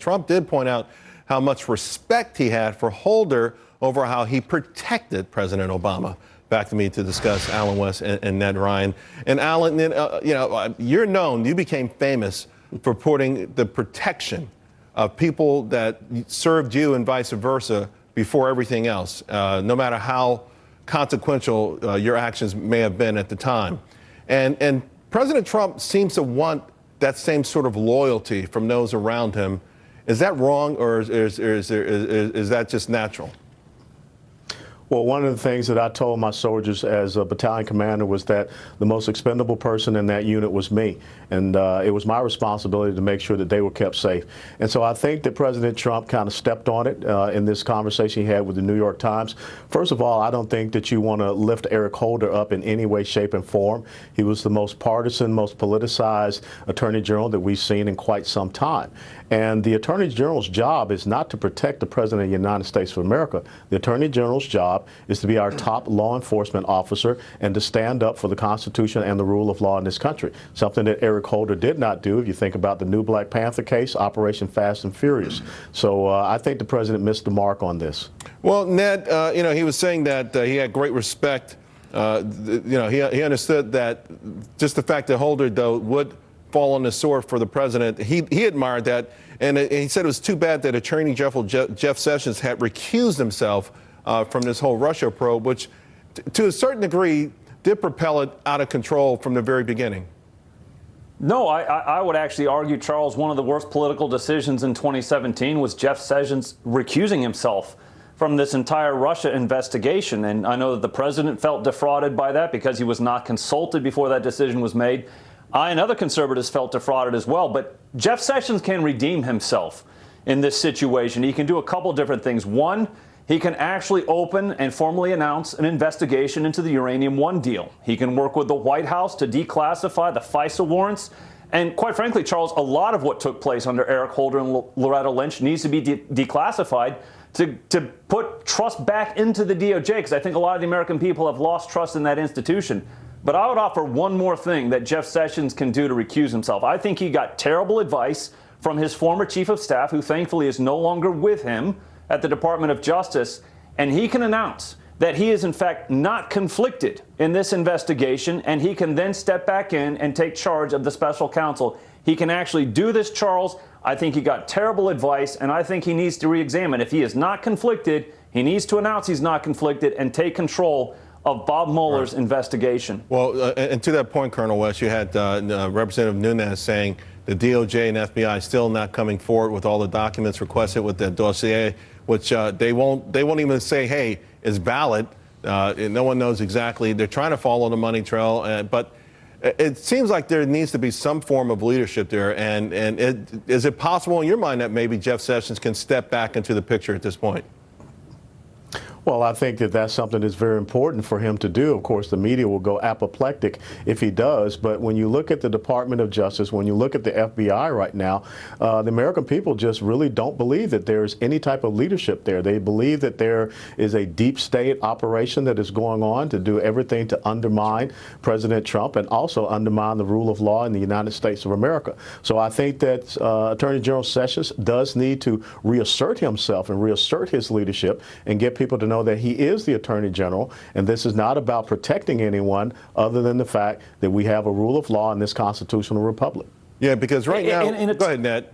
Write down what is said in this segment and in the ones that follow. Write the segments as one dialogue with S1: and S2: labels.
S1: Trump did point out how much respect he had for Holder over how he protected President Obama. Back to me to discuss Alan West and Ned Ryan. And Alan, you became famous for putting the protection of people that served you and vice versa before everything else, no matter how consequential your actions may have been at the time. And President Trump seems to want that same sort of loyalty from those around him. Is that wrong, or is that just natural?
S2: Well, one of the things that I told my soldiers as a battalion commander was that the most expendable person in that unit was me. And it was my responsibility to make sure that they were kept safe. And so I think that President Trump kind of stepped on it in this conversation he had with the New York Times. First of all, I don't think that you want to lift Eric Holder up in any way, shape, and form. He was the most partisan, most politicized attorney general that we've seen in quite some time. And the attorney general's job is not to protect the president of the United States of America. The attorney general's job is to be our top law enforcement officer and to stand up for the Constitution and the rule of law in this country, something that Eric Holder did not do if you think about the new Black Panther case, Operation Fast and Furious. So I think the president missed the mark on this.
S1: Well, Ned, he was saying that he had great respect. He understood that just the fact that Holder, though, would fall on the sword for the president, he admired that. And he said it was too bad that Attorney General Jeff Sessions had recused himself from this whole Russia probe, which to a certain degree did propel it out of control from the very beginning.
S3: No, I would actually argue, Charles, one of the worst political decisions in 2017 was Jeff Sessions recusing himself from this entire Russia investigation. And I know that the president felt defrauded by that because he was not consulted before that decision was made. I and other conservatives felt defrauded as well. But Jeff Sessions can redeem himself in this situation. He can do a couple different things. One, he can actually open and formally announce an investigation into the Uranium One deal. He can work with the White House to declassify the FISA warrants. And quite frankly, Charles, a lot of what took place under Eric Holder and Loretta Lynch needs to be declassified to put trust back into the DOJ, because I think a lot of the American people have lost trust in that institution. But I would offer one more thing that Jeff Sessions can do to recuse himself. I think he got terrible advice from his former chief of staff, who thankfully is no longer with him at the Department of Justice, and he can announce that he is in fact not conflicted in this investigation, and he can then step back in and take charge of the special counsel. He can actually do this, Charles. I think he got terrible advice, and I think he needs to re-examine. If he is not conflicted, he needs to announce he's not conflicted and take control of Bob Mueller's investigation.
S1: Well, and to that point, Colonel West, you had Representative Nunes saying the DOJ and FBI still not coming forward with all the documents requested with the dossier, which they won't even say, hey, is valid. No one knows exactly. They're trying to follow the money trail, but it seems like there needs to be some form of leadership there. And is it possible in your mind that maybe Jeff Sessions can step back into the picture at this point?
S2: Well, I think that that's something that's very important for him to do. Of course, the media will go apoplectic if he does. But when you look at the Department of Justice, when you look at the FBI right now, the American people just really don't believe that there's any type of leadership there. They believe that there is a deep state operation that is going on to do everything to undermine President Trump and also undermine the rule of law in the United States of America. So I think that Attorney General Sessions does need to reassert himself and reassert his leadership and get people to know that he is the Attorney General, and this is not about protecting anyone other than the fact that we have a rule of law in this constitutional republic.
S1: Yeah, because right now, go ahead, Ned.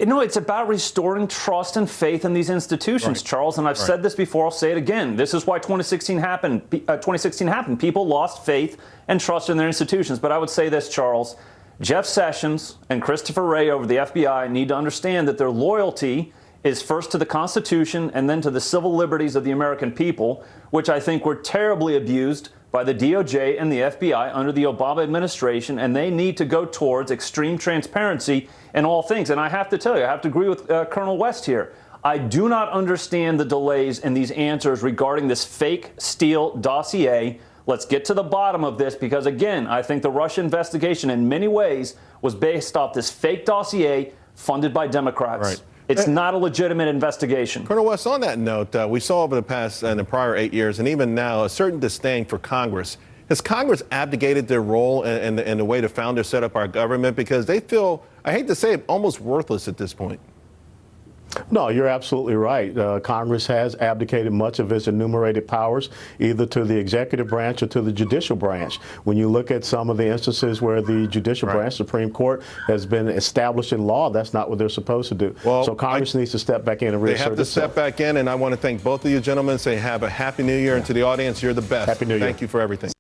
S3: No, it's about restoring trust and faith in these institutions, right, Charles. And I've said this before, I'll say it again. This is why 2016 happened. People lost faith and trust in their institutions. But I would say this, Charles. Jeff Sessions and Christopher Wray over the FBI need to understand that their loyalty is first to the Constitution and then to the civil liberties of the American people, which I think were terribly abused by the DOJ and the FBI under the Obama administration, and they need to go towards extreme transparency in all things. And I have to tell you, I have to agree with Colonel West here. I do not understand the delays in these answers regarding this fake Steele dossier. Let's get to the bottom of this, because again, I think the Russia investigation in many ways was based off this fake dossier funded by Democrats.
S1: Right.
S3: It's not a legitimate investigation.
S1: Colonel West, on that note, we saw over the past and the prior 8 years, and even now, a certain disdain for Congress. Has Congress abdicated their role in the way the founders set up our government? Because they feel, I hate to say it, almost worthless at this point.
S2: No, you're absolutely right. Congress has abdicated much of its enumerated powers either to the executive branch or to the judicial branch. When you look at some of the instances where the judicial branch, Supreme Court, has been established in law, that's not what they're supposed to do.
S1: Well,
S2: so Congress needs to step back in and reassert
S1: They have to
S2: itself.
S1: step back in, and I want to thank both of you gentlemen. Say have a happy new year, and to the audience, you're the best.
S2: Happy New Year.
S1: Thank you for everything.